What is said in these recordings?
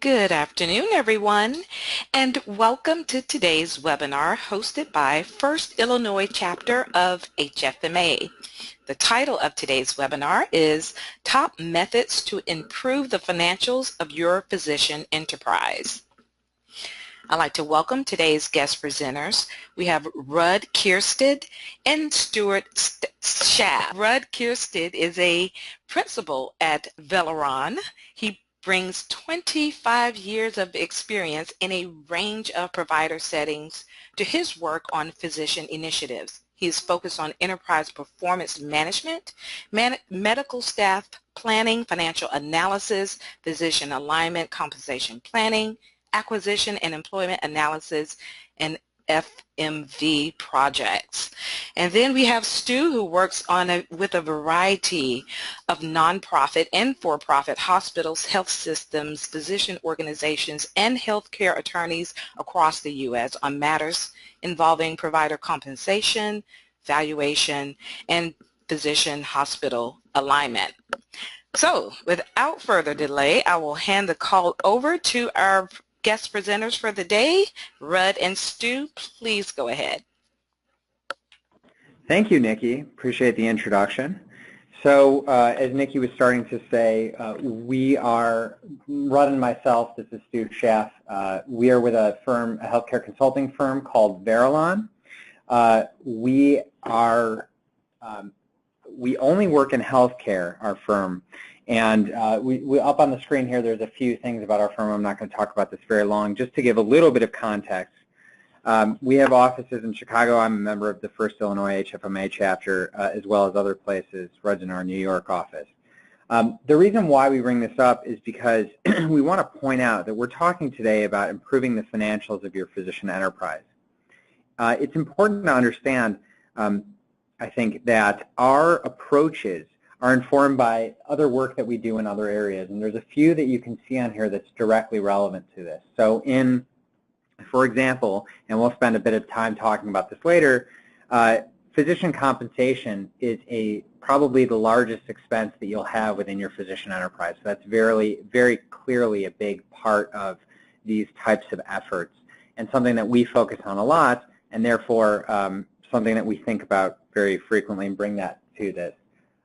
Good afternoon, everyone, and welcome to today's webinar hosted by First Illinois Chapter of HFMA. The title of today's webinar is Top Methods to Improve the Financials of Your Physician Enterprise. I'd like to welcome today's guest presenters. We have Rudd Kierstead and Stuart Schaff. Rudd Kierstead is a principal at Veleron. He brings 25 years of experience in a range of provider settings to his work on physician initiatives. He is focused on enterprise performance management, medical staff planning, financial analysis, physician alignment, compensation planning, acquisition and employment analysis, and FMV projects. And then we have Stu, who works with a variety of nonprofit and for-profit hospitals, health systems, physician organizations, and healthcare attorneys across the U.S. on matters involving provider compensation, valuation, and physician hospital alignment. So without further delay, I will hand the call over to our guest presenters for the day. Rudd and Stu, please go ahead. Thank you, Nikki. Appreciate the introduction. So as Nikki was starting to say, we are, Rudd and myself, this is Stu Schaff, we are with a firm, a healthcare consulting firm called Veleron. We only work in healthcare, our firm. And we up on the screen here, there's a few things about our firm. I'm not going to talk about this very long. Just to give a little bit of context, we have offices in Chicago. I'm a member of the First Illinois HFMA chapter, as well as other places, Rudd's in our New York office. The reason why we bring this up is because we want to point out that we're talking today about improving the financials of your physician enterprise. It's important to understand, I think, that our approaches are informed by other work that we do in other areas. And there's a few that you can see on here that's directly relevant to this. So for example, and we'll spend a bit of time talking about this later, physician compensation is probably the largest expense that you'll have within your physician enterprise. So that's very, very clearly a big part of these types of efforts and something that we focus on a lot, and therefore something that we think about very frequently and bring that to this.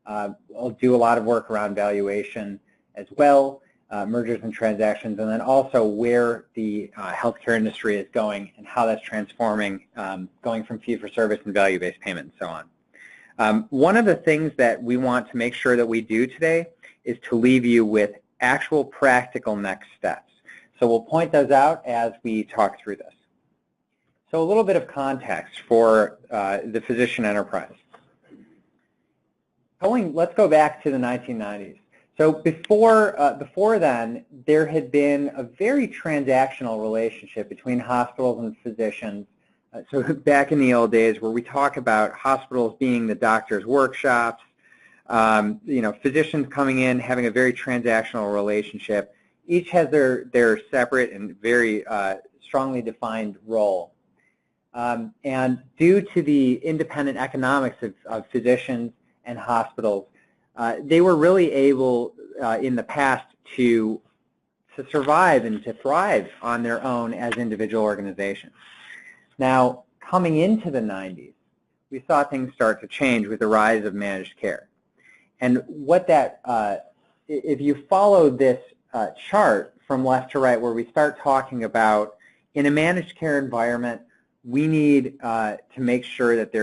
I'll do a lot of work around valuation as well, mergers and transactions, and then also where the healthcare industry is going and how that's transforming, going from fee-for-service and value-based payment and so on. One of the things that we want to make sure that we do today is to leave you with actual practical next steps. So we'll point those out as we talk through this. So a little bit of context for the physician enterprise. Let's go back to the 1990s. So before then, there had been a very transactional relationship between hospitals and physicians. So back in the old days, where we talk about hospitals being the doctor's workshops, physicians coming in, having a very transactional relationship. Each has their separate and very strongly defined role. And due to the independent economics of physicians and hospitals, they were really able in the past to survive and to thrive on their own as individual organizations. Now, coming into the 90s, we saw things start to change with the rise of managed care. And what if you follow this chart from left to right, where we start talking about, in a managed care environment, we need to make sure that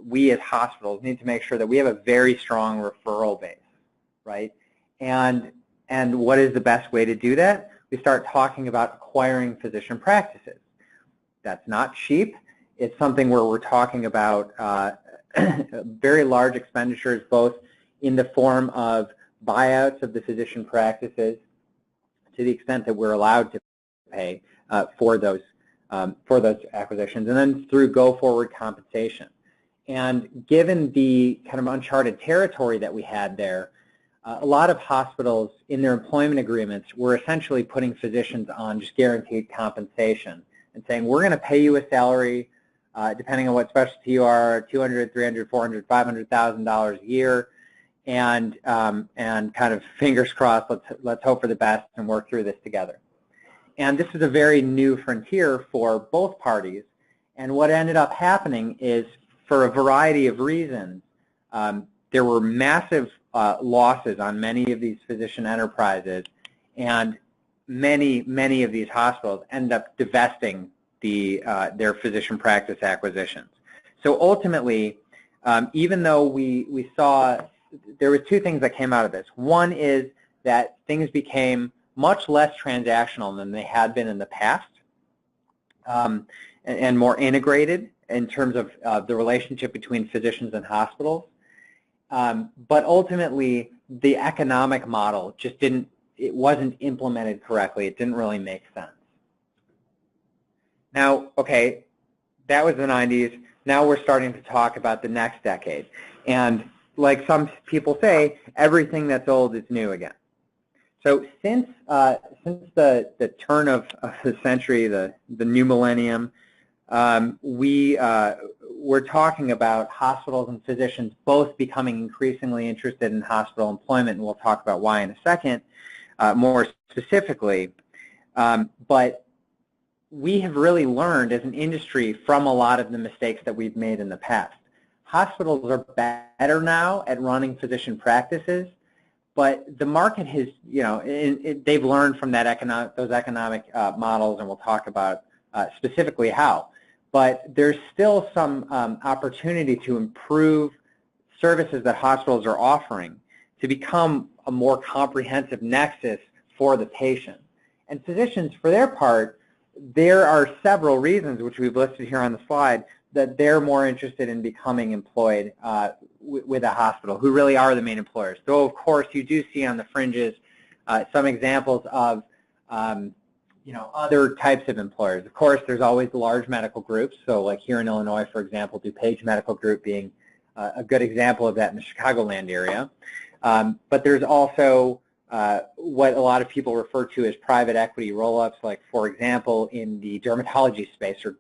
we as hospitals need to make sure that we have a very strong referral base, right? And what is the best way to do that? We start talking about acquiring physician practices. That's not cheap. It's something where we're talking about very large expenditures, both in the form of buyouts of the physician practices, to the extent that we're allowed to pay for those acquisitions, and then through go-forward compensation. And given the kind of uncharted territory that we had there, a lot of hospitals in their employment agreements were essentially putting physicians on just guaranteed compensation and saying, we're going to pay you a salary, depending on what specialty you are, $200,000, $300,000, $400,000, $500,000 a year, and kind of fingers crossed, let's hope for the best and work through this together. And this is a very new frontier for both parties. And what ended up happening is, for a variety of reasons, there were massive losses on many of these physician enterprises, and many of these hospitals end up divesting their physician practice acquisitions. So ultimately, even though we saw, there were two things that came out of this. One is that things became much less transactional than they had been in the past, and more integrated in terms of the relationship between physicians and hospitals. But ultimately, the economic model just it wasn't implemented correctly. It didn't really make sense. Now, okay, that was the 90s. Now we're starting to talk about the next decade. And like some people say, everything that's old is new again. So since the turn of the century, the new millennium, we're talking about hospitals and physicians both becoming increasingly interested in hospital employment, and we'll talk about why in a second, more specifically. But we have really learned as an industry from a lot of the mistakes that we've made in the past. Hospitals are better now at running physician practices, but the market has, they've learned from those economic models, and we'll talk about specifically how. But there's still some opportunity to improve services that hospitals are offering to become a more comprehensive nexus for the patient. And physicians, for their part, there are several reasons, which we've listed here on the slide, that they're more interested in becoming employed with a hospital, who really are the main employers. Though, of course, you do see on the fringes some examples of other types of employers. Of course, there's always large medical groups. So like here in Illinois, for example, DuPage Medical Group being a good example of that in the Chicagoland area. But there's also what a lot of people refer to as private equity roll-ups, like, for example, in the dermatology space or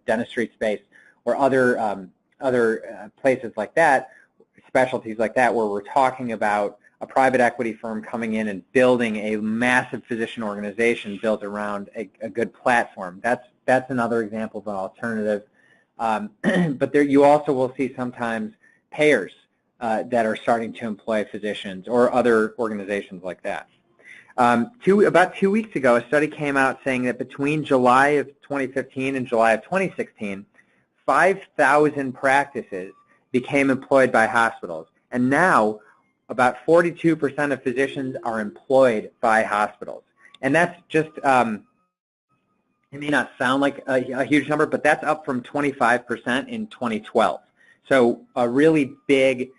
dentistry space, or other places like that, specialties like that, where we're talking about a private equity firm coming in and building a massive physician organization built around a good platform. That's another example of an alternative. But there, you also will see sometimes payers that are starting to employ physicians, or other organizations like that. About 2 weeks ago, a study came out saying that between July of 2015 and July of 2016, 5,000 practices became employed by hospitals. And now, about 42% of physicians are employed by hospitals. And that's just, it may not sound like a huge number, but that's up from 25% in 2012. So a really big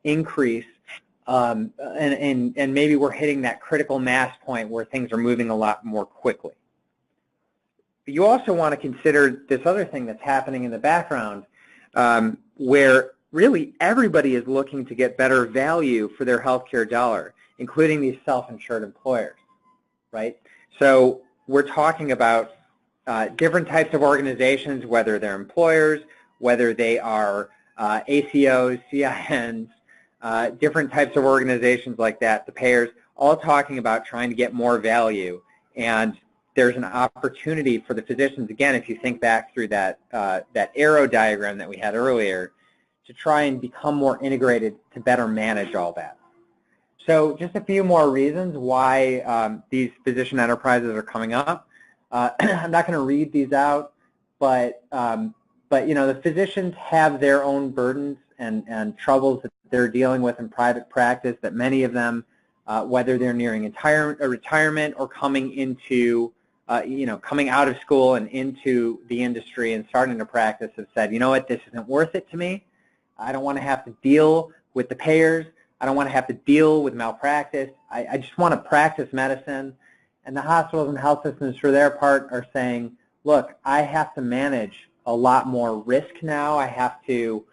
increase, and maybe we're hitting that critical mass point where things are moving a lot more quickly. But you also want to consider this other thing that's happening in the background, where really everybody is looking to get better value for their healthcare dollar, including these self-insured employers, right? So we're talking about different types of organizations, whether they're employers, whether they are ACOs, CINs, different types of organizations like that, the payers, all talking about trying to get more value. And there's an opportunity for the physicians, again, if you think back through that arrow diagram that we had earlier, to try and become more integrated to better manage all that. So just a few more reasons why these physician enterprises are coming up. I'm not going to read these out, but the physicians have their own burdens and troubles that they're dealing with in private practice, that many of them, whether they're nearing retirement or coming into, coming out of school and into the industry and starting to practice, have said, you know what, this isn't worth it to me. I don't want to have to deal with the payers. I don't want to have to deal with malpractice. I just want to practice medicine. And the hospitals and health systems, for their part, are saying, look, I have to manage a lot more risk now. I have to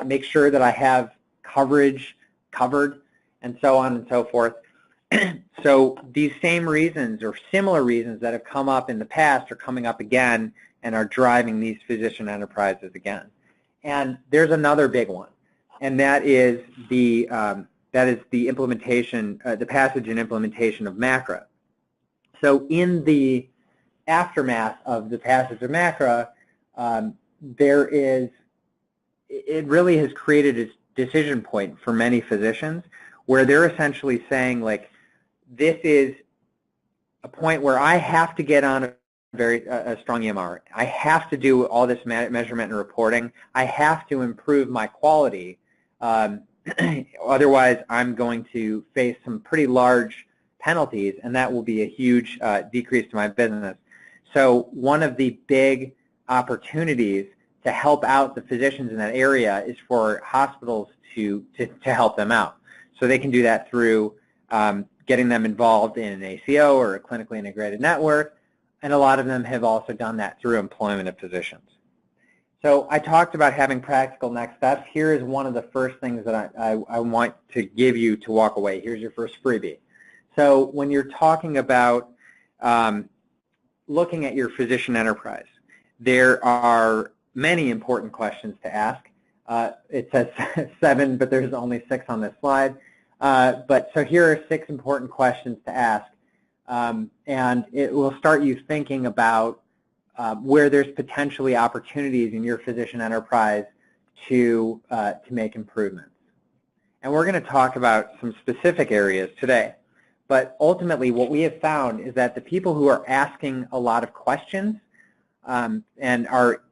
make sure that I have coverage covered, and so on and so forth. So these same reasons, or similar reasons, that have come up in the past are coming up again and are driving these physician enterprises again. And there's another big one, and that is the implementation, the passage and implementation of MACRA. So in the aftermath of the passage of MACRA, it really has created a decision point for many physicians where they're essentially saying, like, this is a point where I have to get on a strong EMR. I have to do all this measurement and reporting. I have to improve my quality. Otherwise, I'm going to face some pretty large penalties, and that will be a huge decrease to my business. So one of the big opportunities to help out the physicians in that area is for hospitals to help them out. So they can do that through getting them involved in an ACO or a clinically integrated network, and a lot of them have also done that through employment of physicians. So I talked about having practical next steps. Here is one of the first things that I want to give you to walk away. Here's your first freebie. So when you're talking about looking at your physician enterprise, there are many important questions to ask. It says 7, but there's only 6 on this slide. So here are 6 important questions to ask, and it will start you thinking about where there's potentially opportunities in your physician enterprise to make improvements. And we're going to talk about some specific areas today. But ultimately, what we have found is that the people who are asking a lot of questions and are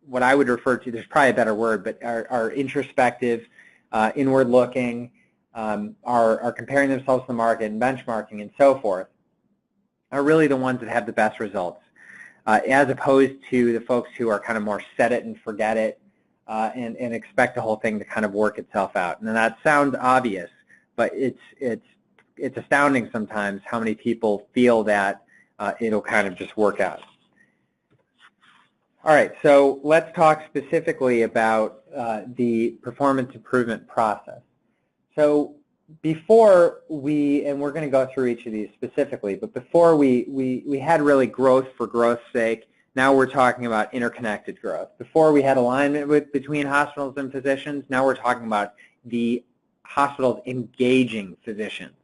what I would refer to, there's probably a better word, but are introspective, inward-looking, are comparing themselves to the market and benchmarking and so forth, are really the ones that have the best results, as opposed to the folks who are kind of more set it and forget it and expect the whole thing to kind of work itself out. And that sounds obvious, but it's astounding sometimes how many people feel that it'll kind of just work out. All right, so let's talk specifically about the performance improvement process. So before and we're going to go through each of these specifically, but before we had really growth for growth's sake. Now we're talking about interconnected growth. Before we had alignment between hospitals and physicians. Now we're talking about the hospitals engaging physicians,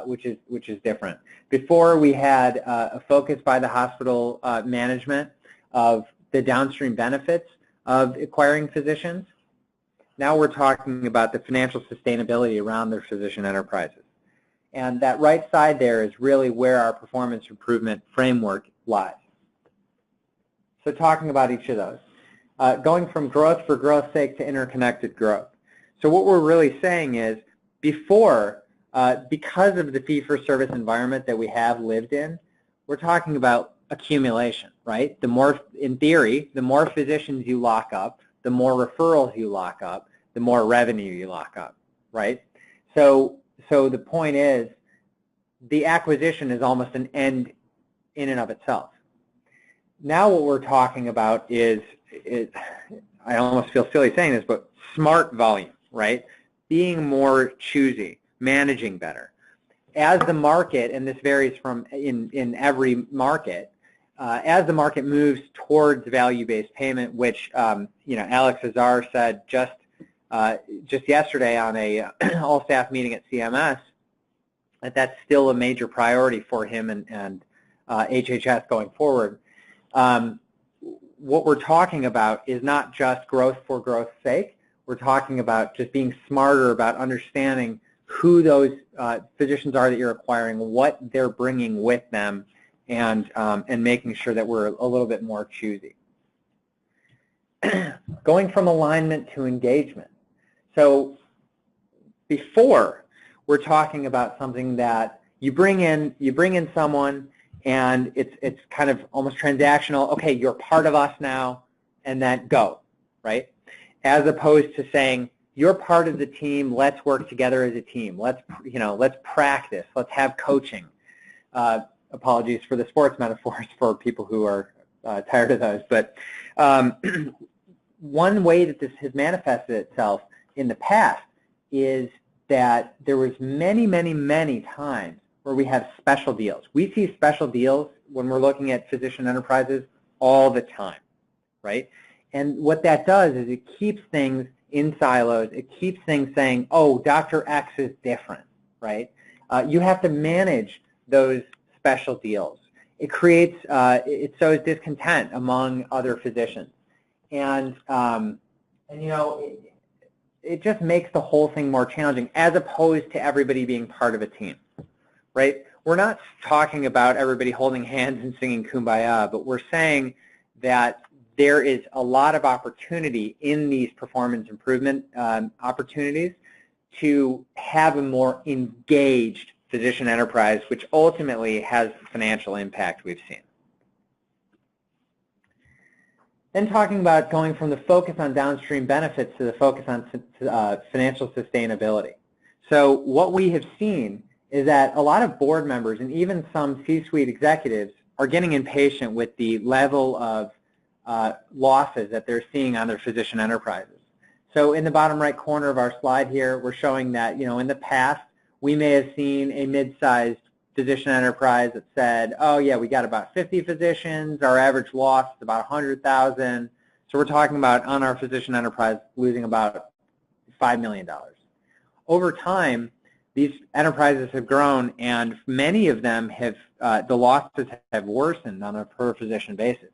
which is different. Before we had a focus by the hospital management of the downstream benefits of acquiring physicians. Now we're talking about the financial sustainability around their physician enterprises. And that right side there is really where our performance improvement framework lies. So talking about each of those. Going from growth for growth's sake to interconnected growth. So what we're really saying is before, because of the fee-for-service environment that we have lived in, we're talking about accumulation, right? The more, in theory, the more physicians you lock up, the more referrals you lock up, the more revenue you lock up, right? So the point is, the acquisition is almost an end in and of itself. Now what we're talking about is, I almost feel silly saying this, but smart volume, right? Being more choosy, managing better. As the market, and this varies from in every market, as the market moves towards value-based payment, which Alex Azar said just yesterday on a all-staff meeting at CMS, that's still a major priority for him and HHS going forward. What we're talking about is not just growth for growth's sake. We're talking about just being smarter about understanding who those physicians are that you're acquiring, what they're bringing with them, and making sure that we're a little bit more choosy. Going from alignment to engagement. So before, we're talking about something that you bring in someone, and it's kind of almost transactional. Okay, you're part of us now, and then go, right? As opposed to saying, you're part of the team, let's work together as a team. Let's practice, let's have coaching. Apologies for the sports metaphors for people who are tired of those. But one way that this has manifested itself in the past is that there was many times where we have special deals. We see special deals when we're looking at physician enterprises all the time, right? And what that does is it keeps things in silos. It keeps things saying, oh, Dr. X is different, right? You have to manage those special deals. It creates, it sows discontent among other physicians. And you know, it just makes the whole thing more challenging as opposed to everybody being part of a team, right? We're not talking about everybody holding hands and singing Kumbaya, but we're saying that there is a lot of opportunity in these performance improvement opportunities to have a more engaged physician enterprise, which ultimately has financial impact we've seen. Then talking about going from the focus on downstream benefits to the focus on financial sustainability. So what we have seen is that a lot of board members and even some C-suite executives are getting impatient with the level of losses that they're seeing on their physician enterprises. So in the bottom right corner of our slide here, we're showing that, you know, in the past, we may have seen a mid-sized physician enterprise that said, oh yeah, we got about 50 physicians, our average loss is about 100,000. So we're talking about on our physician enterprise losing about $5 million. Over time, these enterprises have grown, and many of them have, the losses have worsened on a per physician basis.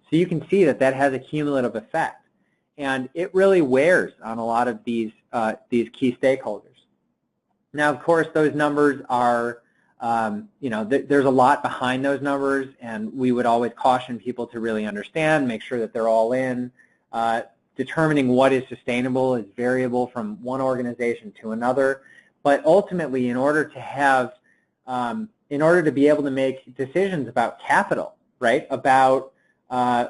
So you can see that that has a cumulative effect, and it really wears on a lot of these key stakeholders. Now, of course, those numbers are, you know, there's a lot behind those numbers, and we would always caution people to really understand, make sure that they're all in. Determining what is sustainable is variable from one organization to another, but ultimately, in order to have, in order to be able to make decisions about capital, right, about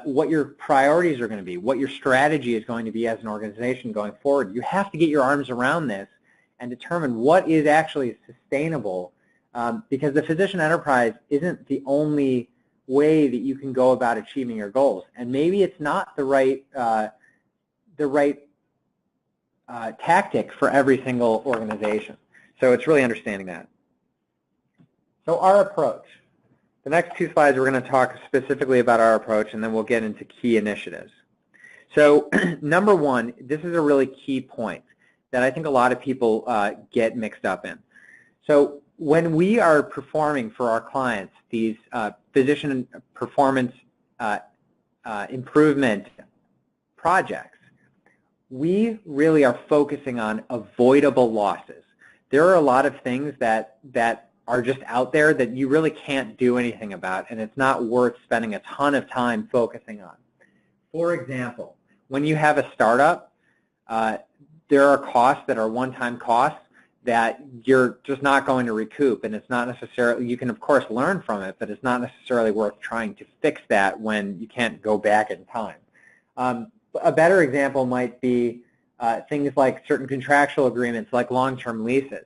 what your priorities are going to be, what your strategy is going to be as an organization going forward, you have to get your arms around this and determine what is actually sustainable, because the physician enterprise isn't the only way that you can go about achieving your goals. And maybe it's not the right tactic for every single organization. So it's really understanding that. So our approach. The next two slides we're going to talk specifically about our approach, and then we'll get into key initiatives. So number one, this is a really key point that I think a lot of people get mixed up in. So when we are performing for our clients these physician performance improvement projects, we really are focusing on avoidable losses. There are a lot of things that are just out there that you really can't do anything about, and it's not worth spending a ton of time focusing on. For example, when you have a startup, there are costs that are one-time costs that you're just not going to recoup, and it's not necessarily, you can of course learn from it, but it's not necessarily worth trying to fix that when you can't go back in time. A better example might be things like certain contractual agreements like long-term leases.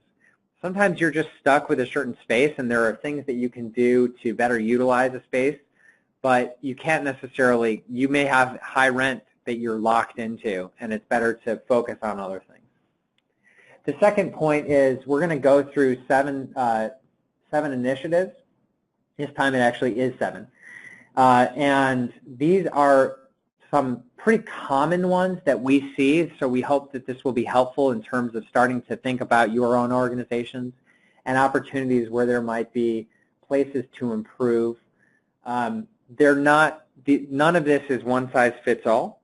Sometimes you're just stuck with a certain space, and there are things that you can do to better utilize a space, but you can't necessarily, you may have high rent that you're locked into, and it's better to focus on other things. The second point is we're going to go through seven initiatives. This time it actually is 7. And these are some pretty common ones that we see, so we hope that this will be helpful in terms of starting to think about your own organizations and opportunities where there might be places to improve. None of this is one size fits all.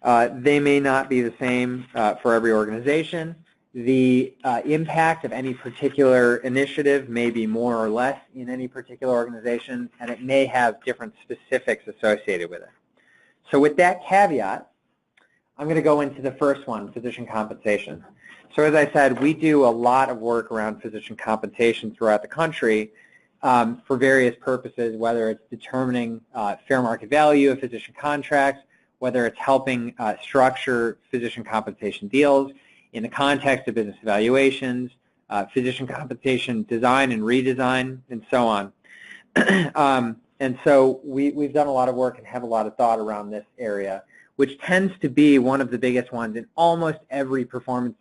They may not be the same for every organization. The impact of any particular initiative may be more or less in any particular organization, and it may have different specifics associated with it. So with that caveat, I'm going to go into the first one, physician compensation. So as I said, we do a lot of work around physician compensation throughout the country for various purposes, whether it's determining fair market value of physician contracts, whether it's helping structure physician compensation deals in the context of business evaluations, physician compensation design and redesign, and so on. And so we've done a lot of work and have a lot of thought around this area, which tends to be one of the biggest ones in almost every performance.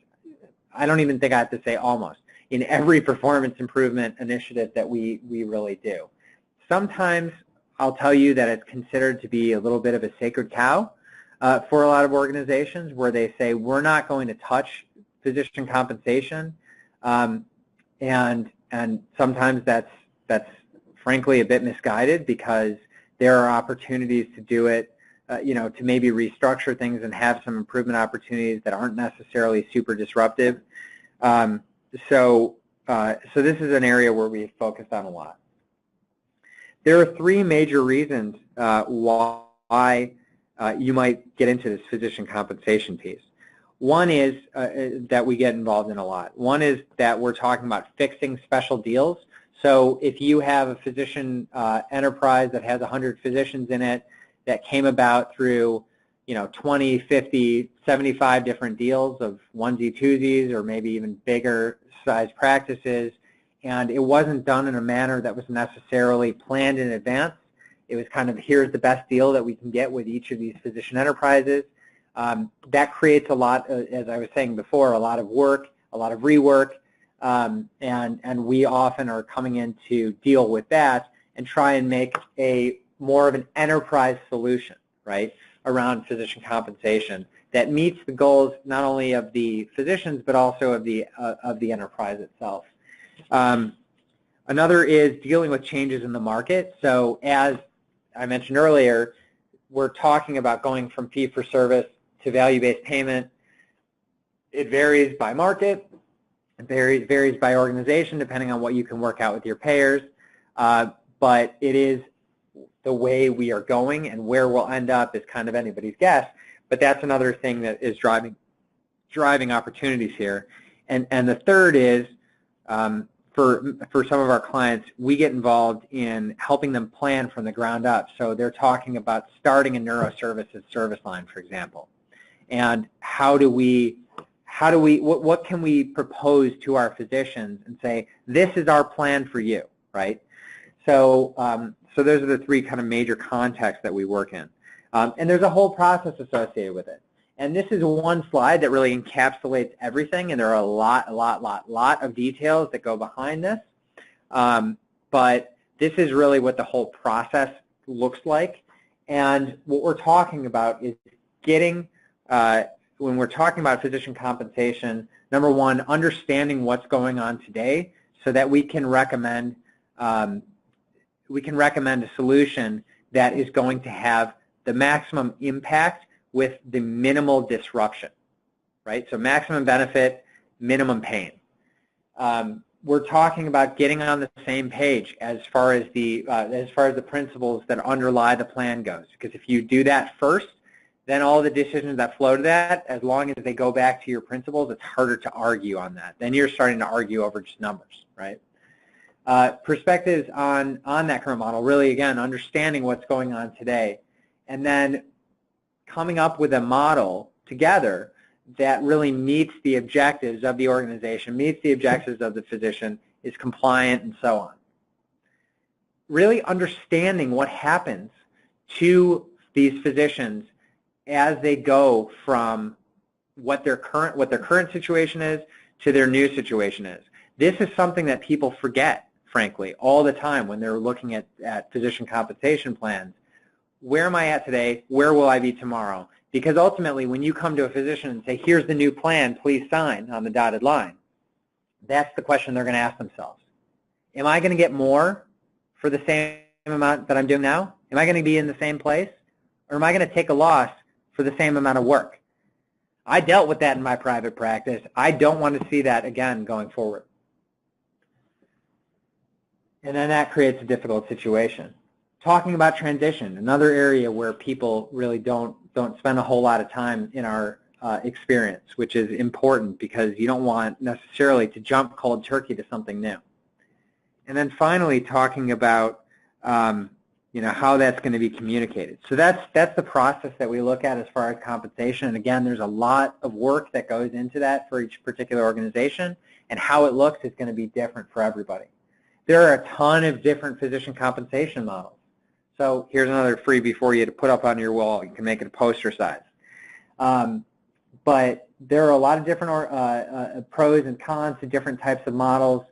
I don't even think I have to say almost. In every performance improvement initiative that we really do. Sometimes I'll tell you that it's considered to be a little bit of a sacred cow for a lot of organizations, where they say we're not going to touch physician compensation, and sometimes that's frankly a bit misguided, because there are opportunities to do it, to maybe restructure things and have some improvement opportunities that aren't necessarily super disruptive. So this is an area where we've focused on a lot. There are three major reasons why you might get into this physician compensation piece. One is that we get involved in a lot. One is that we're talking about fixing special deals. So if you have a physician enterprise that has 100 physicians in it that came about through 20, 50, 75 different deals of onesie twosies or maybe even bigger size practices, and it wasn't done in a manner that was necessarily planned in advance. It was kind of, here's the best deal that we can get with each of these physician enterprises. That creates a lot, as I was saying before, a lot of work, a lot of rework, and we often are coming in to deal with that and try and make a more of an enterprise solution, right, around physician compensation that meets the goals not only of the physicians but also of the enterprise itself. Another is dealing with changes in the market. So as I mentioned earlier, we're talking about going from fee-for-service to value-based payment. It varies by market. It varies by organization, depending on what you can work out with your payers. But it is the way we are going, and where we'll end up is kind of anybody's guess. But that's another thing that is driving opportunities here. And the third is, for some of our clients, we get involved in helping them plan from the ground up. So they're talking about starting a neuroservices service line, for example. And what can we propose to our physicians and say, this is our plan for you, right? So those are the three kind of major contexts that we work in. And there's a whole process associated with it. And this is one slide that really encapsulates everything, and there are a lot of details that go behind this. But this is really what the whole process looks like. And what we're talking about is getting, when we're talking about physician compensation, number one, understanding what's going on today so that we can recommend a solution that is going to have the maximum impact with the minimal disruption, right? So maximum benefit, minimum pain. We're talking about getting on the same page as far as the principles that underlie the plan goes. Because if you do that first, then all the decisions that flow to that, as long as they go back to your principles, it's harder to argue on that. Then you're starting to argue over just numbers, right? Perspectives on that current model, really, again, understanding what's going on today, and then coming up with a model together that really meets the objectives of the organization, meets the objectives of the physician, is compliant, and so on. Really understanding what happens to these physicians as they go from what their current situation is to their new situation is. This is something that people forget, frankly, all the time when they're looking at physician compensation plans. Where am I at today? Where will I be tomorrow? Because ultimately, when you come to a physician and say, here's the new plan, please sign on the dotted line, that's the question they're going to ask themselves. Am I going to get more for the same amount that I'm doing now? Am I going to be in the same place? Or am I going to take a loss for the same amount of work? I dealt with that in my private practice. I don't want to see that again going forward. And then that creates a difficult situation. Talking about transition, another area where people really don't spend a whole lot of time in our experience, which is important because you don't want necessarily to jump cold turkey to something new. And then finally, talking about how that's going to be communicated. So that's the process that we look at as far as compensation. And again, there's a lot of work that goes into that for each particular organization, and how it looks is going to be different for everybody. There are a ton of different physician compensation models. So here's another freebie for you to put up on your wall. You can make it a poster size. But there are a lot of different pros and cons to different types of models.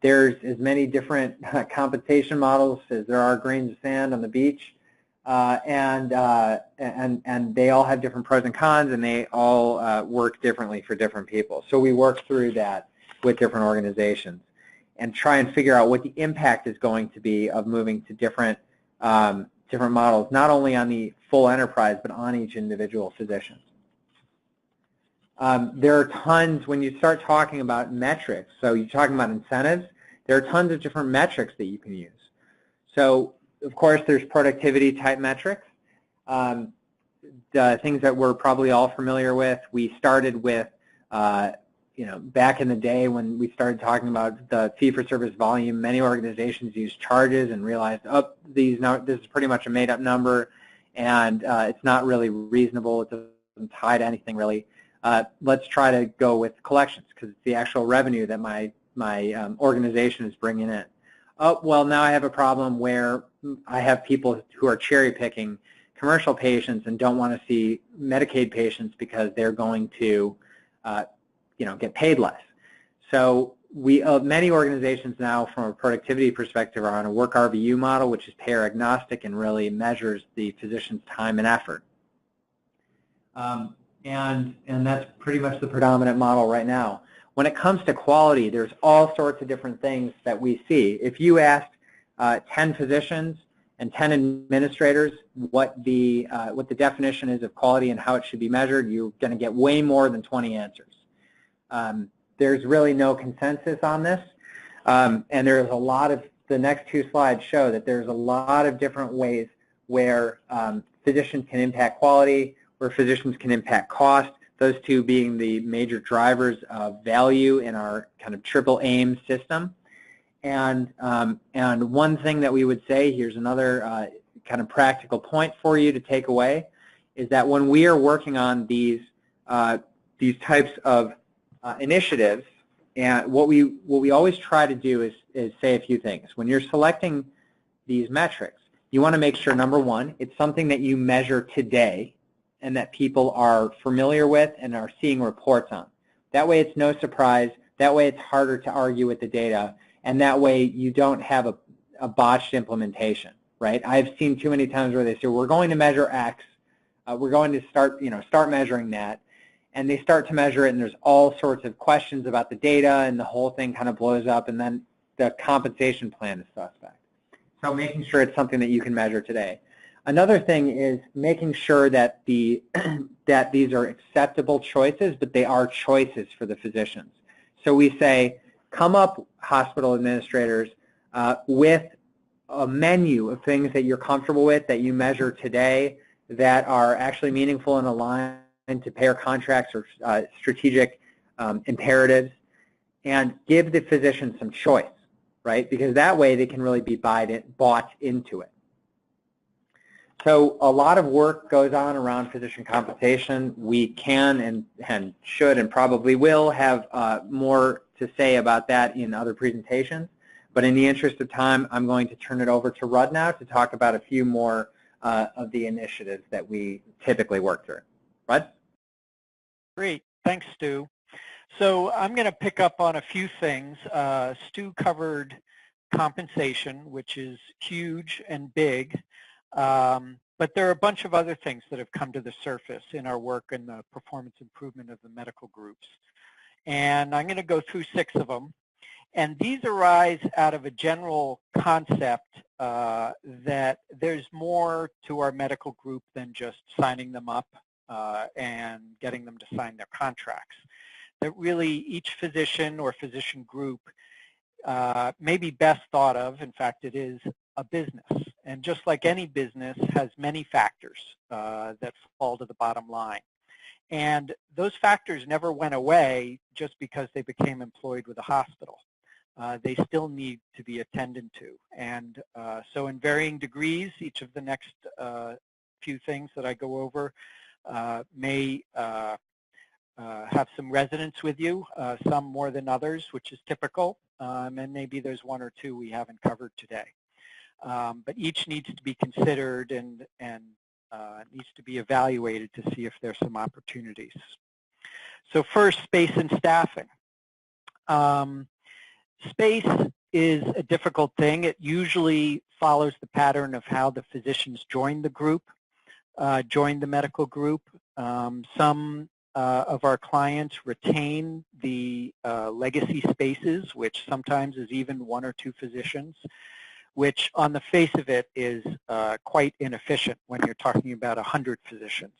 There's as many different compensation models as there are grains of sand on the beach, and they all have different pros and cons, and they all work differently for different people. So we work through that with different organizations. and try and figure out what the impact is going to be of moving to different models, not only on the full enterprise, but on each individual physician. There are tons, when you start talking about metrics, so you're talking about incentives, there are tons of different metrics that you can use. So, of course, there's productivity type metrics. The things that we're probably all familiar with. We started with, back in the day when we started talking about the fee-for-service volume, many organizations used charges and realized, oh, this is pretty much a made-up number, and it's not really reasonable. It doesn't tie to anything really. Let's try to go with collections because it's the actual revenue that my organization is bringing in. Oh, well, now I have a problem where I have people who are cherry-picking commercial patients and don't want to see Medicaid patients because they're going to, get paid less. So many organizations now, from a productivity perspective, are on a work RVU model, which is payer agnostic and really measures the physician's time and effort. And that's pretty much the predominant model right now. When it comes to quality, there's all sorts of different things that we see. If you asked 10 physicians and 10 administrators what the definition is of quality and how it should be measured, you're going to get way more than 20 answers. There's really no consensus on this, and there's a lot of, the next two slides show that there's a lot of different ways where physicians can impact quality, where physicians can impact cost, those two being the major drivers of value in our kind of triple aim system. And one thing that we would say, here's another kind of practical point for you to take away, is that when we are working on these types of initiatives, and what we always try to do is say a few things. When you're selecting these metrics, you want to make sure, number one, it's something that you measure today and that people are familiar with and are seeing reports on. That way it's no surprise. That way it's harder to argue with the data. And that way you don't have a botched implementation, right? I've seen too many times where they say, we're going to measure X. We're going to start measuring that. And they start to measure it, and there's all sorts of questions about the data, and the whole thing kind of blows up, and then the compensation plan is suspect. So making sure it's something that you can measure today. Another thing is making sure that that these are acceptable choices, but they are choices for the physicians. So we say, come up, hospital administrators, with a menu of things that you're comfortable with, that you measure today, that are actually meaningful and aligned to payer contracts or strategic imperatives, and give the physician some choice, right? Because that way they can really be bought into it. So a lot of work goes on around physician compensation. We can and should and probably will have more to say about that in other presentations. But in the interest of time, I'm going to turn it over to Rudd now to talk about a few more of the initiatives that we typically work through. Rudd? Great. Thanks, Stu. So I'm going to pick up on a few things. Stu covered compensation, which is huge and big. But there are a bunch of other things that have come to the surface in our work in the performance improvement of the medical groups. And I'm going to go through 6 of them. And these arise out of a general concept that there's more to our medical group than just signing them up and getting them to sign their contracts. That really each physician or physician group may be best thought of, in fact it is, a business. And just like any business has many factors that fall to the bottom line. And those factors never went away just because they became employed with a hospital. They still need to be attended to. And so in varying degrees, each of the next few things that I go over may have some resonance with you, some more than others, which is typical, and maybe there's 1 or 2 we haven't covered today. But each needs to be considered and needs to be evaluated to see if there's some opportunities. So first, space and staffing. Space is a difficult thing. It usually follows the pattern of how the physicians join the group, join the medical group. Some of our clients retain the legacy spaces, which sometimes is even 1 or 2 physicians, which on the face of it is quite inefficient when you're talking about 100 physicians.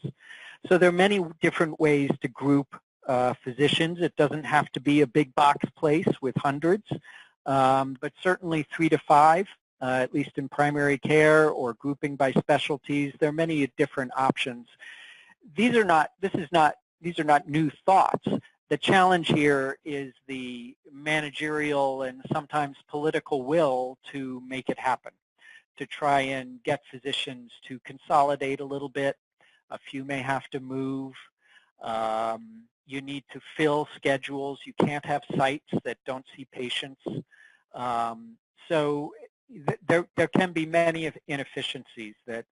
So there are many different ways to group physicians. It doesn't have to be a big box place with hundreds, but certainly 3 to 5, at least in primary care, or grouping by specialties. There are many different options. These are not new thoughts. The challenge here is the managerial and sometimes political will to make it happen, to try and get physicians to consolidate a little bit. A few may have to move. You need to fill schedules. You can't have sites that don't see patients. So there can be many inefficiencies that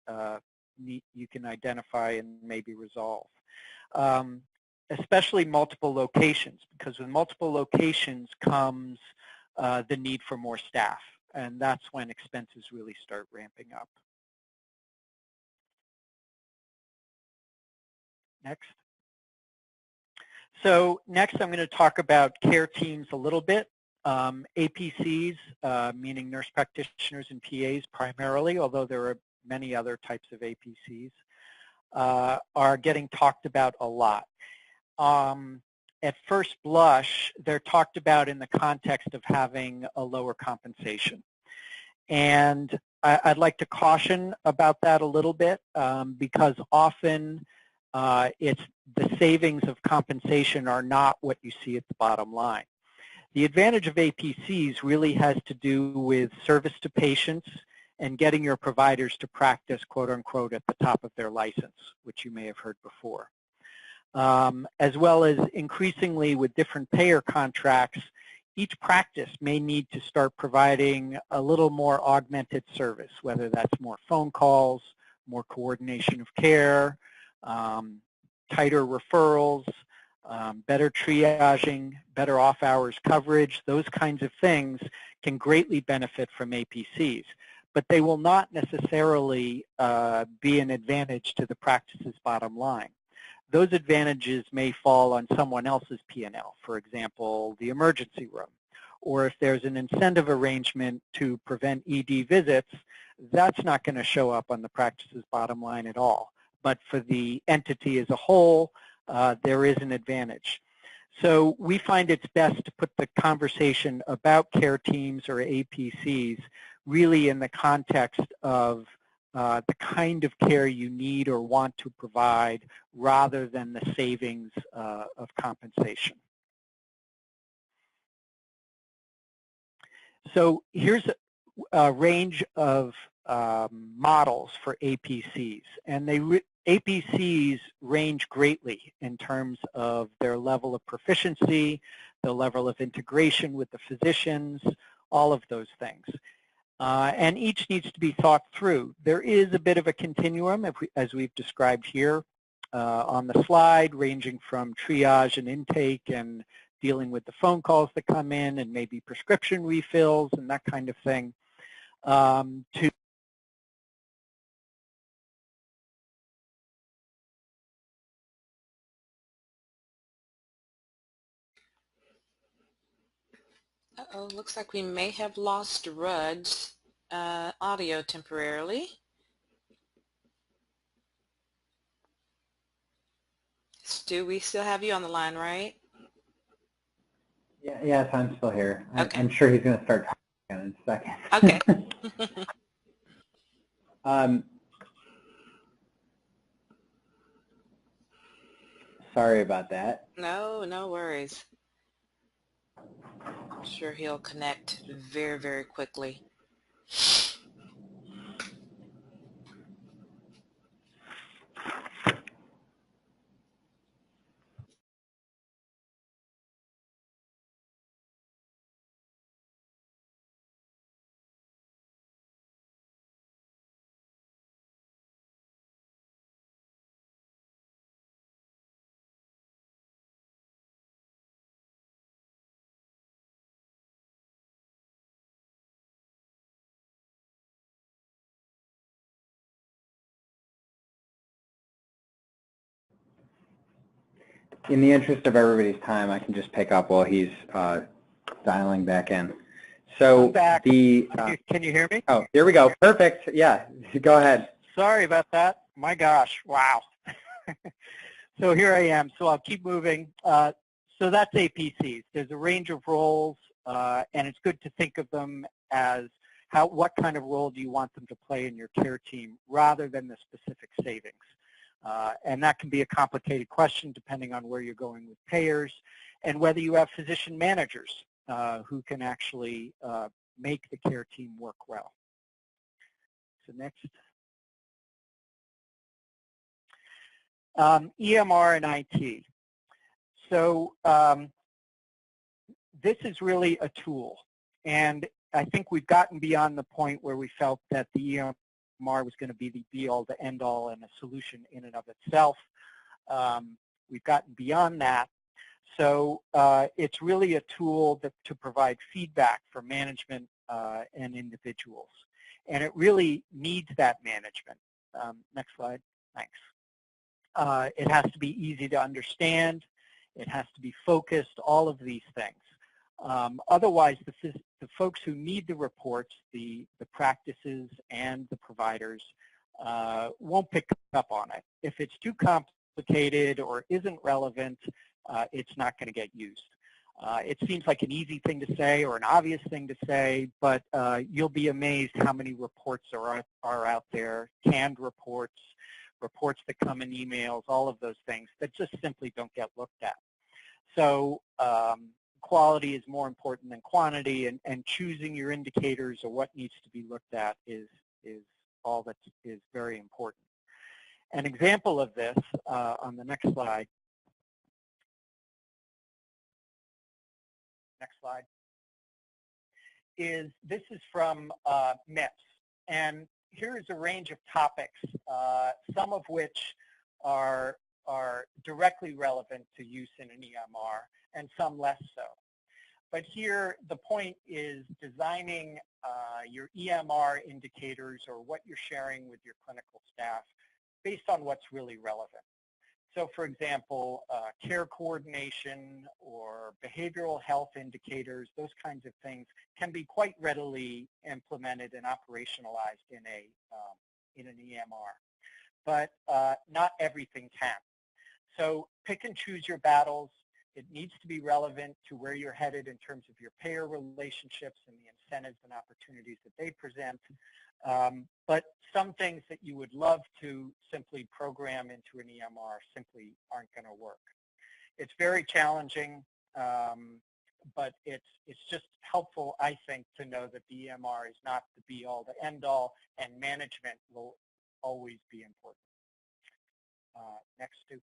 you can identify and maybe resolve. Especially multiple locations, because with multiple locations comes the need for more staff, and that's when expenses really start ramping up. Next. So next I'm going to talk about care teams a little bit. APCs, meaning nurse practitioners and PAs primarily, although there are many other types of APCs, are getting talked about a lot. At first blush, they're talked about in the context of having a lower compensation. And I'd like to caution about that a little bit because often it's the savings of compensation are not what you see at the bottom line. The advantage of APCs really has to do with service to patients and getting your providers to practice, quote unquote, at the top of their license, which you may have heard before. As well as increasingly with different payer contracts, each practice may need to start providing a little more augmented service, whether that's more phone calls, more coordination of care, tighter referrals, better triaging, better off-hours coverage. Those kinds of things can greatly benefit from APCs, but they will not necessarily be an advantage to the practice's bottom line. Those advantages may fall on someone else's P&L, for example, the emergency room. Or if there's an incentive arrangement to prevent ED visits, that's not going to show up on the practice's bottom line at all. But for the entity as a whole, there is an advantage. So we find it's best to put the conversation about care teams or APCs really in the context of the kind of care you need or want to provide rather than the savings of compensation. So here's a range of models for APCs, and APCs range greatly in terms of their level of proficiency, the level of integration with the physicians, all of those things. And each needs to be thought through. There is a bit of a continuum, as we've described here on the slide, ranging from triage and intake and dealing with the phone calls that come in and maybe prescription refills and that kind of thing, to Uh-oh, looks like we may have lost Rudd's audio temporarily. Stu, we still have you on the line, right? Yeah, yes, I'm still here. Okay. I'm sure he's going to start talking in a second. Okay. Sorry about that. No, no worries. I'm sure he'll connect very, very quickly. In the interest of everybody's time, I can just pick up while he's dialing back in. So I'm back. the Can you hear me? oh, here we go. Perfect. Yeah, go ahead. Sorry about that. My gosh, wow. So here I am. So I'll keep moving. So that's APCs. There's a range of roles, and it's good to think of them as what kind of role do you want them to play in your care team rather than the specific savings. And that can be a complicated question depending on where you're going with payers and whether you have physician managers who can actually make the care team work well. So next. EMR and IT. So this is really a tool, and I think we've gotten beyond the point where we felt that the EMR was going to be the be-all, the end-all, and a solution in and of itself. We've gotten beyond that. So it's really a tool to provide feedback for management and individuals, and it really needs that management. Next slide. Thanks. It has to be easy to understand. It has to be focused, all of these things. Otherwise, the folks who need the reports, the practices and the providers, won't pick up on it. If it's too complicated or isn't relevant, it's not going to get used. It seems like an easy thing to say or an obvious thing to say, but you'll be amazed how many reports are out there, canned reports, reports that come in emails, all of those things that just simply don't get looked at. So quality is more important than quantity, and choosing your indicators or what needs to be looked at is all that is very important. An example of this on the next slide. Next slide. This is from MIPS, and here is a range of topics, some of which are directly relevant to use in an EMR and some less so. But here the point is designing your EMR indicators or what you're sharing with your clinical staff based on what's really relevant. So for example, care coordination or behavioral health indicators, those kinds of things can be quite readily implemented and operationalized in an EMR. But not everything can. So pick and choose your battles. It needs to be relevant to where you're headed in terms of your payer relationships and the incentives and opportunities that they present. But some things that you would love to simply program into an EMR simply aren't going to work. It's very challenging, but it's just helpful, I think, to know that the EMR is not the be-all, the end-all, and management will always be important. Next, Stu.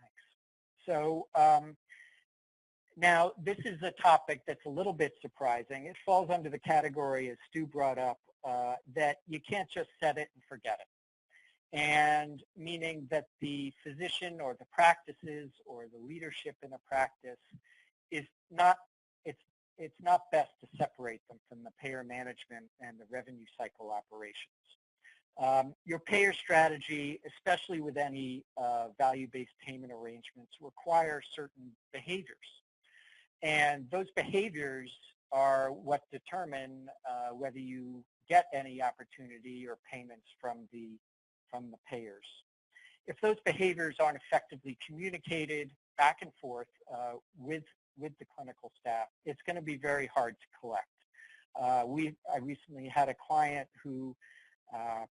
Thanks. So now this is a topic that's a little bit surprising. It falls under the category, as Stu brought up, that you can't just set it and forget it. And meaning that the physician or the practices or the leadership in a practice is not, it's not best to separate them from the payer management and the revenue cycle operations. Your payer strategy, especially with any value-based payment arrangements, require certain behaviors. And those behaviors are what determine whether you get any opportunity or payments from the payers. If those behaviors aren't effectively communicated back and forth with the clinical staff, it's going to be very hard to collect. I recently had a client who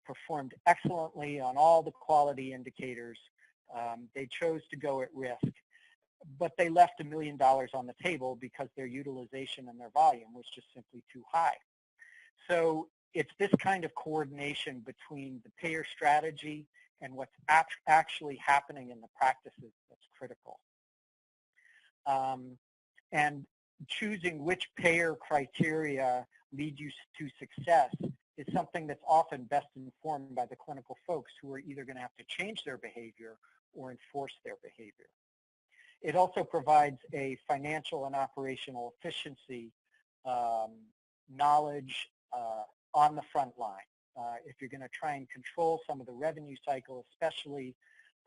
performed excellently on all the quality indicators. They chose to go at risk, but they left $1 million on the table because their utilization and their volume was just simply too high. So it's this kind of coordination between the payer strategy and what's actually happening in the practices that's critical. And choosing which payer criteria lead you to success is something that's often best informed by the clinical folks who are either going to have to change their behavior or enforce their behavior. It also provides a financial and operational efficiency knowledge on the front line. If you're going to try and control some of the revenue cycle, especially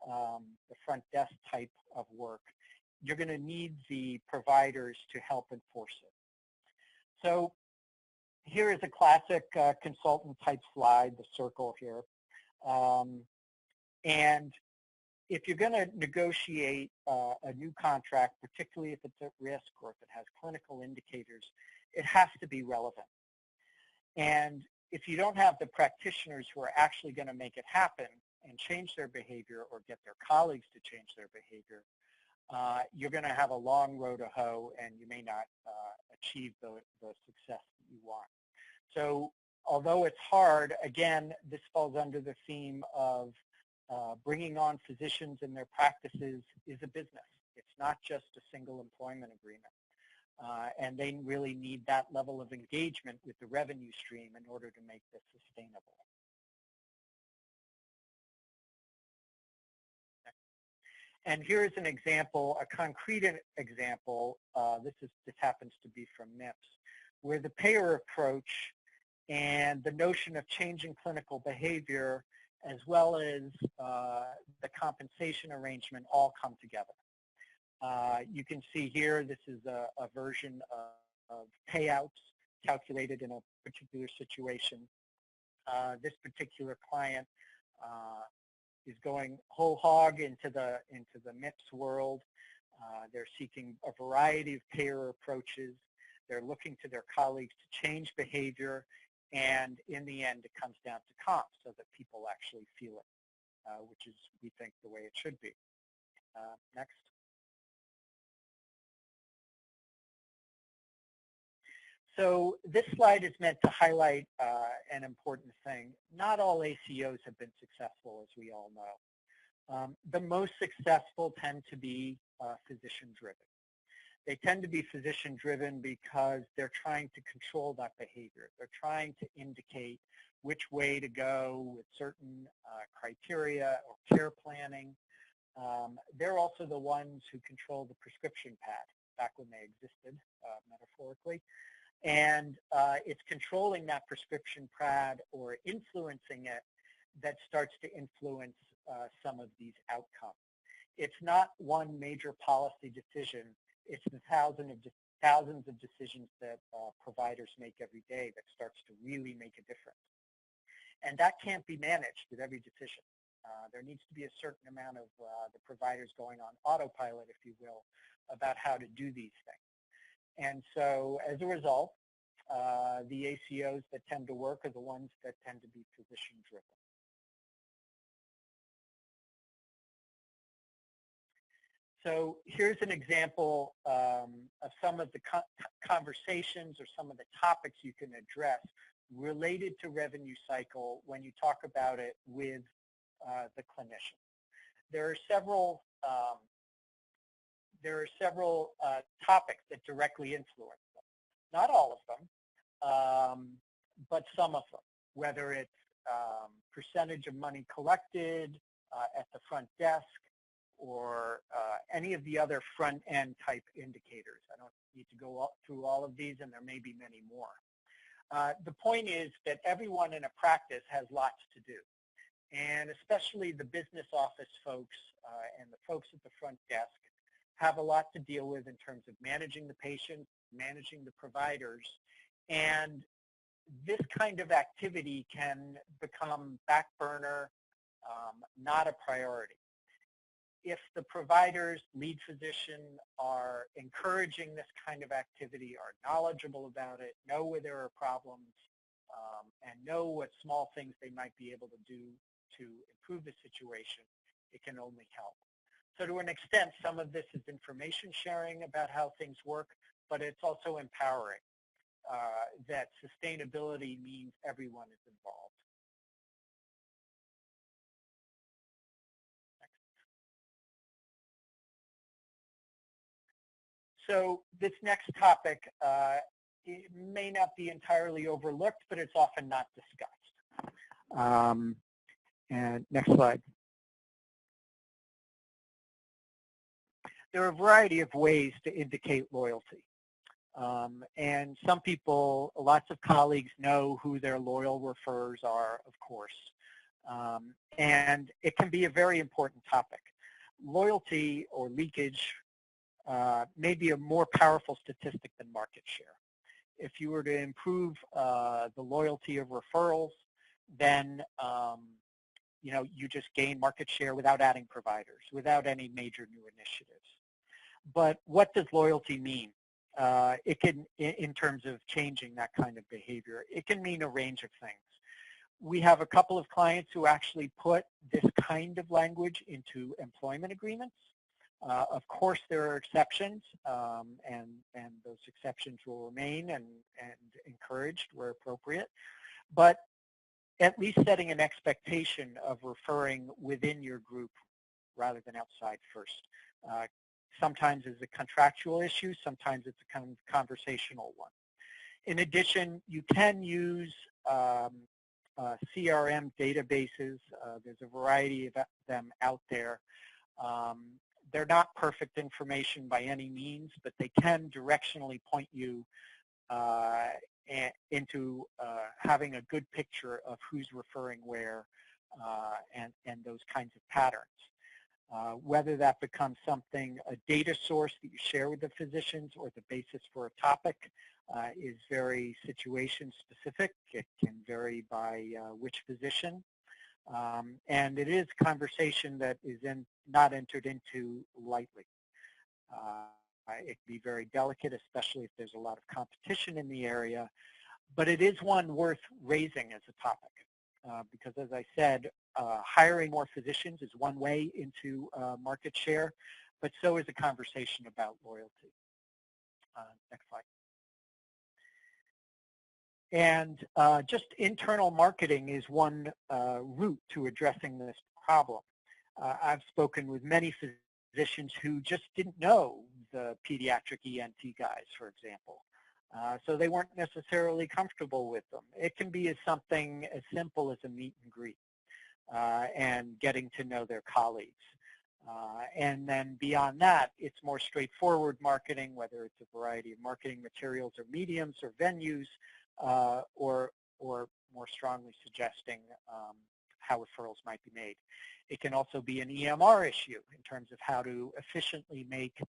the front desk type of work, you're going to need the providers to help enforce it. So here is a classic consultant type slide, the circle here. And if you're going to negotiate a new contract, particularly if it's at risk or if it has clinical indicators, it has to be relevant. And if you don't have the practitioners who are actually going to make it happen and change their behavior or get their colleagues to change their behavior, you're going to have a long road to hoe and you may not achieve the success that you want. So although it's hard, again, this falls under the theme of bringing on physicians in their practices is a business. It's not just a single employment agreement. And they really need that level of engagement with the revenue stream in order to make this sustainable. And here's an example, a concrete example. This happens to be from MIPS, where the payer approach and the notion of changing clinical behavior as well as the compensation arrangement all come together. You can see here, this is a version of payouts calculated in a particular situation. This particular client is going whole hog into the MIPS world. They're seeking a variety of payer approaches. They're looking to their colleagues to change behavior, and in the end, it comes down to comp so that people actually feel it, which is, we think, the way it should be. Next. So this slide is meant to highlight an important thing. Not all ACOs have been successful, as we all know. The most successful tend to be physician-driven. They tend to be physician-driven because they're trying to control that behavior. They're trying to indicate which way to go with certain criteria or care planning. They're also the ones who control the prescription pad, back when they existed, metaphorically. And it's controlling that prescription pad or influencing it that starts to influence some of these outcomes. It's not one major policy decision. It's the thousands of decisions that providers make every day that starts to really make a difference. And that can't be managed with every decision. There needs to be a certain amount of the providers going on autopilot, if you will, about how to do these things. And so as a result, the ACOs that tend to work are the ones that tend to be physician-driven. So here's an example of some of the conversations or some of the topics you can address related to revenue cycle when you talk about it with the clinician. There are several topics that directly influence them. Not all of them, but some of them, whether it's percentage of money collected at the front desk or any of the other front-end type indicators. I don't need to go through all of these, and there may be many more. The point is that everyone in a practice has lots to do, and especially the business office folks and the folks at the front desk have a lot to deal with in terms of managing the patient, managing the providers, and this kind of activity can become back burner, not a priority. If the providers, lead physician, are encouraging this kind of activity, are knowledgeable about it, know where there are problems, and know what small things they might be able to do to improve the situation, it can only help. So to an extent, some of this is information sharing about how things work, but it's also empowering that sustainability means everyone is involved. So this next topic it may not be entirely overlooked, but it's often not discussed. And next slide. There are a variety of ways to indicate loyalty. And some people, lots of colleagues know who their loyal referrers are, of course. And it can be a very important topic. Loyalty or leakage may be a more powerful statistic than market share. If you were to improve the loyalty of referrals, then you just gain market share without adding providers, without any major new initiatives. But what does loyalty mean? It can, in terms of changing that kind of behavior, it can mean a range of things. We have a couple of clients who actually put this kind of language into employment agreements. Of course, there are exceptions, and those exceptions will remain and encouraged where appropriate. But at least setting an expectation of referring within your group rather than outside first. Sometimes it's a contractual issue, sometimes it's a kind of conversational one. In addition, you can use CRM databases. There's a variety of them out there. They're not perfect information by any means, but they can directionally point you into having a good picture of who's referring where and those kinds of patterns. Whether that becomes something, a data source that you share with the physicians or the basis for a topic is very situation specific. It can vary by which physician. And it is a conversation that is not entered into lightly. It can be very delicate, especially if there's a lot of competition in the area, but it is one worth raising as a topic. Because as I said, hiring more physicians is one way into market share, but so is a conversation about loyalty. Next slide. And just internal marketing is one route to addressing this problem. I've spoken with many physicians who just didn't know the pediatric ENT guys, for example. So they weren't necessarily comfortable with them. It can be something as simple as a meet and greet and getting to know their colleagues. And then beyond that, it's more straightforward marketing, whether it's a variety of marketing materials or mediums or venues, or more strongly suggesting how referrals might be made. It can also be an EMR issue in terms of how to efficiently make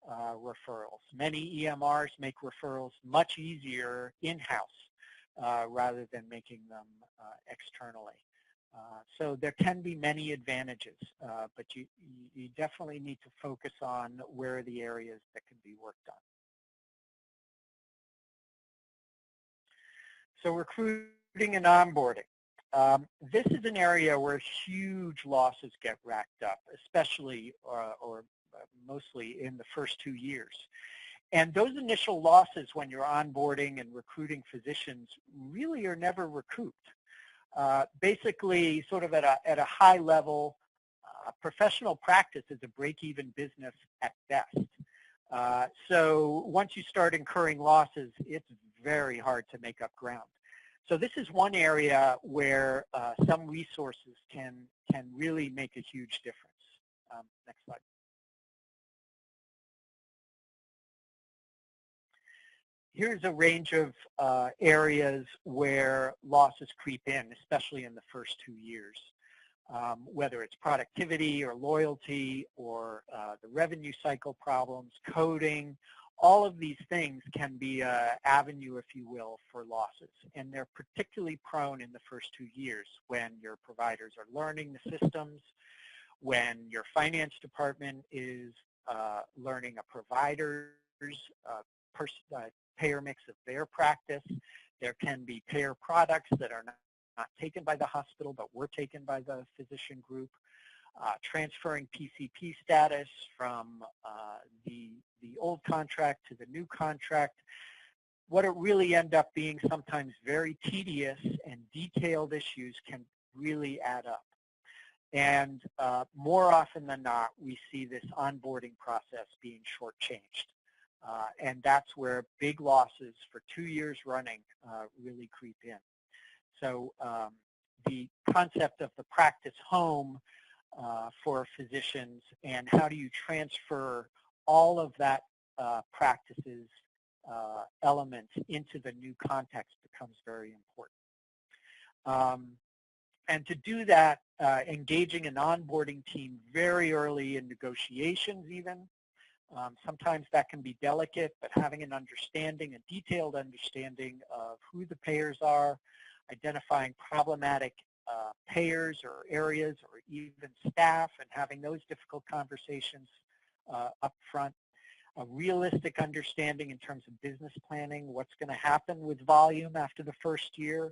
referrals. Many EMRs make referrals much easier in-house rather than making them externally. So there can be many advantages, but you definitely need to focus on where are the areas that can be worked on. So recruiting and onboarding. This is an area where huge losses get racked up, especially or mostly in the first 2 years. And those initial losses when you're onboarding and recruiting physicians really are never recouped. Basically, sort of at a high level, professional practice is a break-even business at best. So once you start incurring losses, it's very hard to make up ground. So this is one area where some resources can really make a huge difference. Next slide. Here's a range of areas where losses creep in, especially in the first 2 years. Whether it's productivity or loyalty or the revenue cycle problems, coding, all of these things can be an avenue, if you will, for losses. And they're particularly prone in the first 2 years when your providers are learning the systems, when your finance department is learning a provider's payer mix of their practice. There can be payer products that are not taken by the hospital but were taken by the physician group. Transferring PCP status from the old contract to the new contract. What it really end up being sometimes very tedious and detailed issues can really add up. And more often than not, we see this onboarding process being shortchanged. And that's where big losses for 2 years running really creep in. So the concept of the practice home for physicians and how do you transfer all of that practice's elements into the new context becomes very important. And to do that, engaging an onboarding team very early in negotiations even. Sometimes that can be delicate, but having an understanding, a detailed understanding of who the payers are, identifying problematic payers or areas or even staff, and having those difficult conversations up front. A realistic understanding in terms of business planning, what's going to happen with volume after the first year.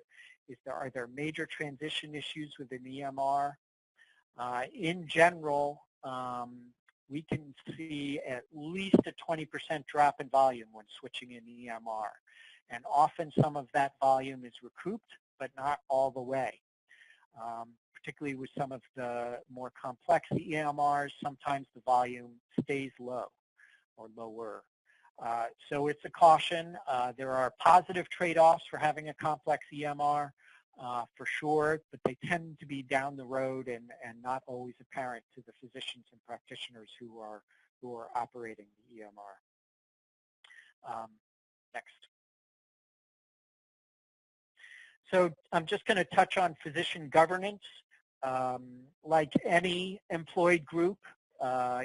Are there major transition issues within EMR? In general, we can see at least a 20% drop in volume when switching in EMR. And often some of that volume is recouped, but not all the way. Particularly with some of the more complex EMRs, sometimes the volume stays low or lower. So it's a caution. There are positive trade-offs for having a complex EMR. For sure, but they tend to be down the road and not always apparent to the physicians and practitioners who are operating the EMR. Next. So I'm just going to touch on physician governance. Like any employed group,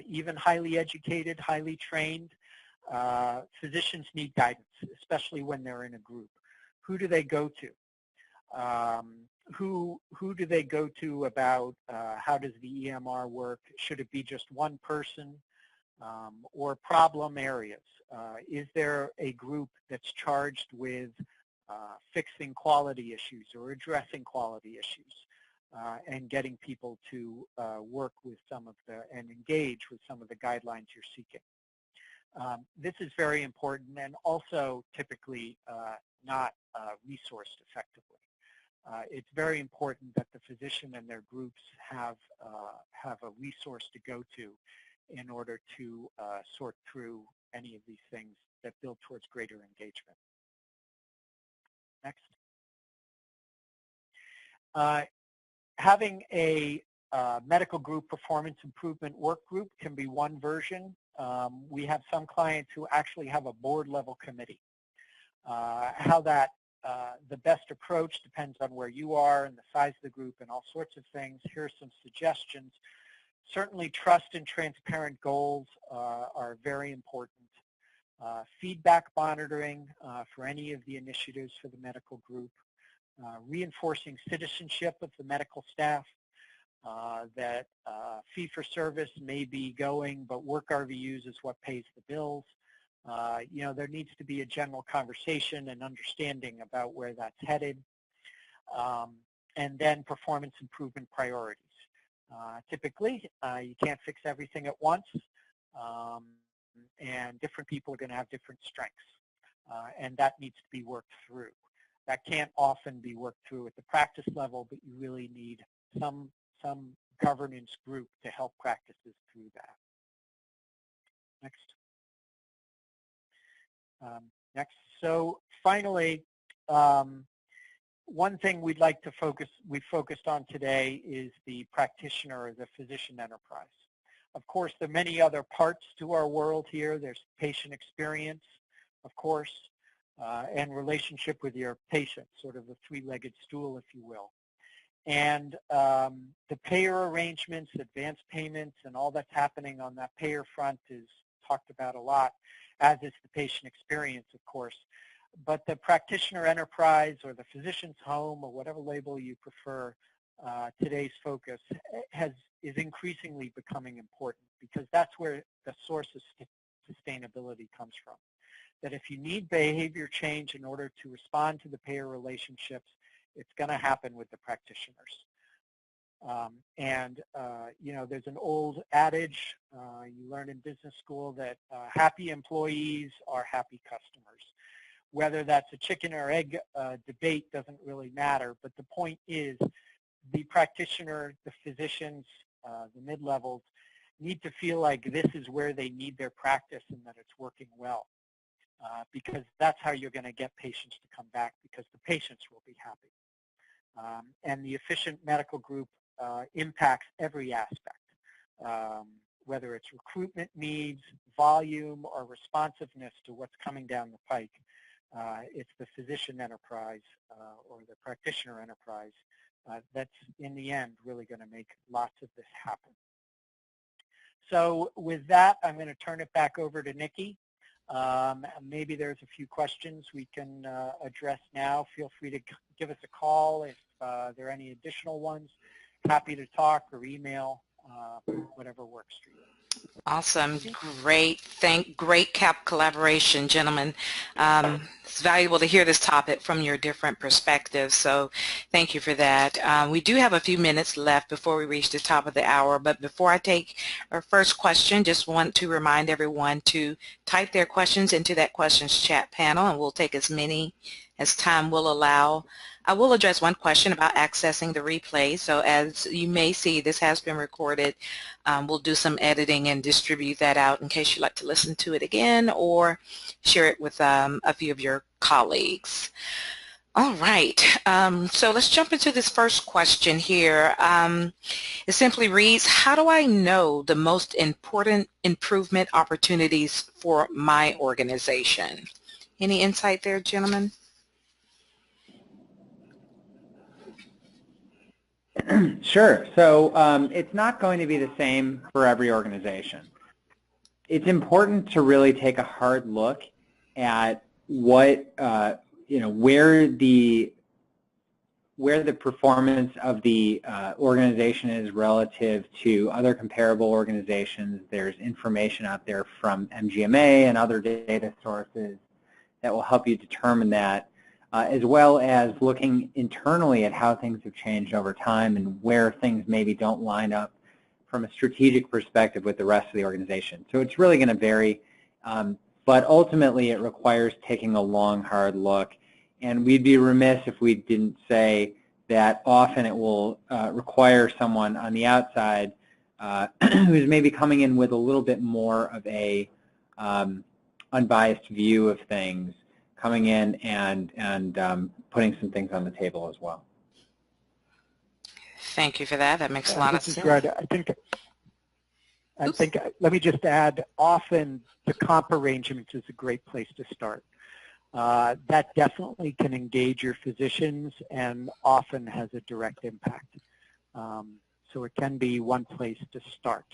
even highly educated, highly trained, physicians need guidance, especially when they're in a group. Who do they go to? Who do they go to about how does the EMR work? Should it be just one person? Or problem areas? Is there a group that's charged with fixing quality issues or addressing quality issues and getting people to work with some of and engage with some of the guidelines you're seeking? This is very important and also typically not resourced effectively. It's very important that the physician and their groups have a resource to go to in order to sort through any of these things that build towards greater engagement. Next. Having a medical group performance improvement work group can be one version. We have some clients who actually have a board level committee. How that the best approach depends on where you are and the size of the group and all sorts of things. Here are some suggestions. Certainly trust and transparent goals are very important. Feedback monitoring for any of the initiatives for the medical group. Reinforcing citizenship of the medical staff. That fee-for-service may be going, but work RVUs is what pays the bills. There needs to be a general conversation and understanding about where that's headed. And then performance improvement priorities. Typically, you can't fix everything at once, and different people are going to have different strengths, and that needs to be worked through. That can't often be worked through at the practice level, but you really need some governance group to help practices through that. Next. Next. So finally, one thing we'd like to we focused on today is the practitioner or the physician enterprise. Of course, there are many other parts to our world here. There's patient experience, of course, and relationship with your patient, sort of a three-legged stool, if you will. And the payer arrangements, advance payments, and all that's happening on that payer front is talked about a lot, as is the patient experience, of course. But the practitioner enterprise or the physician's home or whatever label you prefer, today's focus is increasingly becoming important because that's where the source of sustainability comes from. That if you need behavior change in order to respond to the payer relationships, it's going to happen with the practitioners. There's an old adage you learn in business school that happy employees are happy customers. Whether that's a chicken or egg debate doesn't really matter, but the point is the practitioner, the physicians, the mid-levels need to feel like this is where they need their practice and that it's working well. Because that's how you're going to get patients to come back, because the patients will be happy. And the efficient medical group impacts every aspect, whether it's recruitment needs, volume, or responsiveness to what's coming down the pike. It's the physician enterprise or the practitioner enterprise That's, in the end, really going to make lots of this happen. So with that, I'm going to turn it back over to Nikki. Maybe there's a few questions we can address now. Feel free to give us a call if there are any additional ones. Happy to talk or email, whatever works for you. Awesome. Great. Great collaboration, gentlemen. It's valuable to hear this topic from your different perspectives, so thank you for that. We do have a few minutes left before we reach the top of the hour, but before I take our first question, just want to remind everyone to type their questions into that questions chat panel, and we'll take as many as time will allow. I will address one question about accessing the replay. So as you may see, this has been recorded. We'll do some editing and distribute that out in case you'd like to listen to it again or share it with a few of your colleagues. All right, so let's jump into this first question here. It simply reads, how do I know the most important improvement opportunities for my organization? Any insight there, gentlemen? Sure. So it's not going to be the same for every organization. It's important to really take a hard look at what where the performance of the organization is relative to other comparable organizations. There's information out there from MGMA and other data sources that will help you determine that. As well as looking internally at how things have changed over time and where things maybe don't line up from a strategic perspective with the rest of the organization. So it's really going to vary, but ultimately it requires taking a long, hard look. And we'd be remiss if we didn't say that often it will require someone on the outside who's maybe coming in with a little bit more of a unbiased view of things, coming in and putting some things on the table as well. Thank you for that. That makes a lot of sense. This is great. I think, let me just add, often the comp arrangements is a great place to start. That definitely can engage your physicians and often has a direct impact. So it can be one place to start.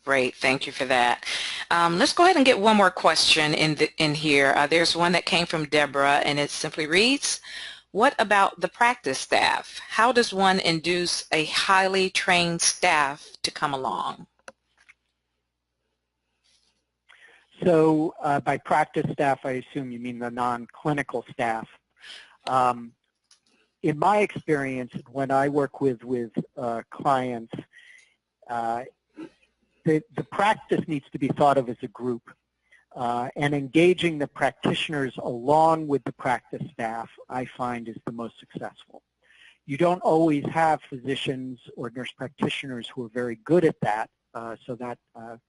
Great, thank you for that. Let's go ahead and get one more question in here. There's one that came from Deborah, and it simply reads, what about the practice staff? How does one induce a highly trained staff to come along? So by practice staff, I assume you mean the non-clinical staff. In my experience, when I work with clients, the practice needs to be thought of as a group, and engaging the practitioners along with the practice staff, I find, is the most successful. You don't always have physicians or nurse practitioners who are very good at that, so that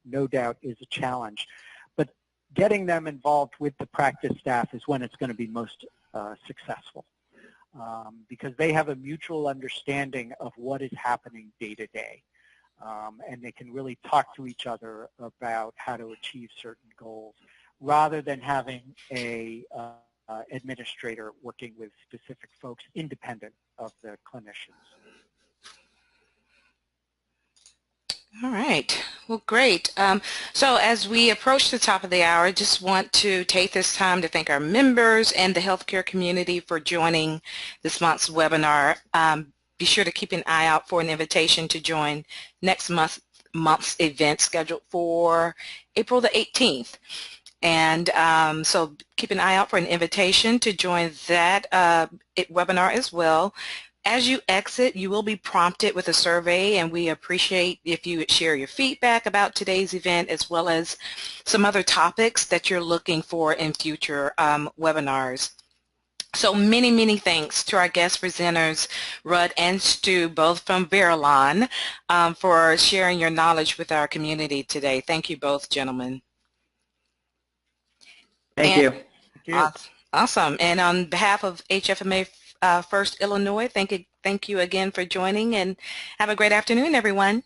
no doubt is a challenge. But getting them involved with the practice staff is when it's going to be most successful, because they have a mutual understanding of what is happening day to day. And they can really talk to each other about how to achieve certain goals, rather than having a administrator working with specific folks independent of the clinicians. All right. Well, great. So as we approach the top of the hour, I just want to take this time to thank our members and the healthcare community for joining this month's webinar. Be sure to keep an eye out for an invitation to join next month's event scheduled for April the 18th. And so keep an eye out for an invitation to join that webinar as well. As you exit, you will be prompted with a survey, and we appreciate if you would share your feedback about today's event, as well as some other topics that you're looking for in future webinars. So many, many thanks to our guest presenters, Rudd and Stu, both from Verilon, for sharing your knowledge with our community today. Thank you both, gentlemen. Thank you. Thank you. Awesome. And on behalf of HFMA First Illinois, thank you again for joining, and have a great afternoon, everyone.